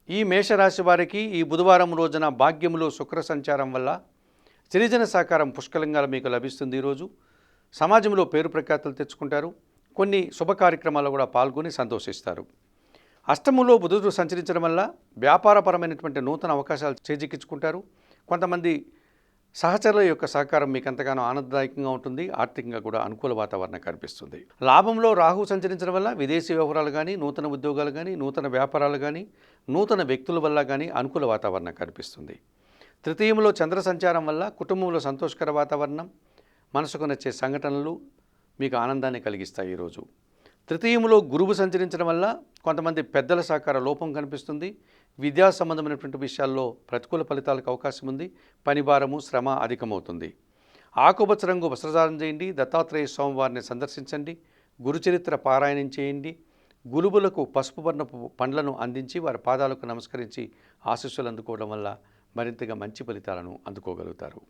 ఈ మేషరాశి వారికి ఈ బుధవారం రోజున భాగ్యములో శుక్ర సంచారం వల్ల సిరిజన సహకారం పుష్కలంగా మీకు లభిస్తుంది. ఈరోజు సమాజంలో పేరు ప్రఖ్యాతులు తెచ్చుకుంటారు. కొన్ని శుభ కార్యక్రమాల్లో కూడా పాల్గొని సంతోషిస్తారు. అష్టమంలో బుధుడు సంచరించడం వల్ల వ్యాపారపరమైనటువంటి నూతన అవకాశాలు చేజిక్కించుకుంటారు. కొంతమంది సహచరుల యొక్క సహకారం మీకు ఎంతగానో ఆనందదాయకంగా ఉంటుంది. ఆర్థికంగా కూడా అనుకూల వాతావరణం కనిపిస్తుంది. లాభంలో రాహు సంచరించడం వల్ల విదేశీ వ్యవహారాలు కానీ, నూతన ఉద్యోగాలు కానీ, నూతన వ్యాపారాలు కానీ, నూతన వ్యక్తుల వల్ల కానీ అనుకూల వాతావరణం కనిపిస్తుంది. తృతీయంలో చంద్ర సంచారం వల్ల కుటుంబంలో సంతోషకర వాతావరణం, మనసుకు నచ్చే సంఘటనలు మీకు ఆనందాన్ని కలిగిస్తాయి. ఈరోజు తృతీయంలో గురువు సంచరించడం వల్ల కొంతమంది పెద్దల సహకార లోపం కనిపిస్తుంది. విద్యా సంబంధమైనటువంటి విషయాల్లో ప్రతికూల ఫలితాలకు అవకాశం ఉంది. పనిభారము, శ్రమ అధికమవుతుంది. ఆకుపచ్చ రంగు వస్త్రధారణ చేయండి. దత్తాత్రేయ స్వామివారిని సందర్శించండి. గురుచరిత్ర పారాయణం చేయండి. గురువులకు పసుపు వర్ణపు పండ్లను అందించి వారి పాదాలకు నమస్కరించి ఆశీస్సులు అందుకోవడం వల్ల మరింతగా మంచి ఫలితాలను అందుకోగలుగుతారు.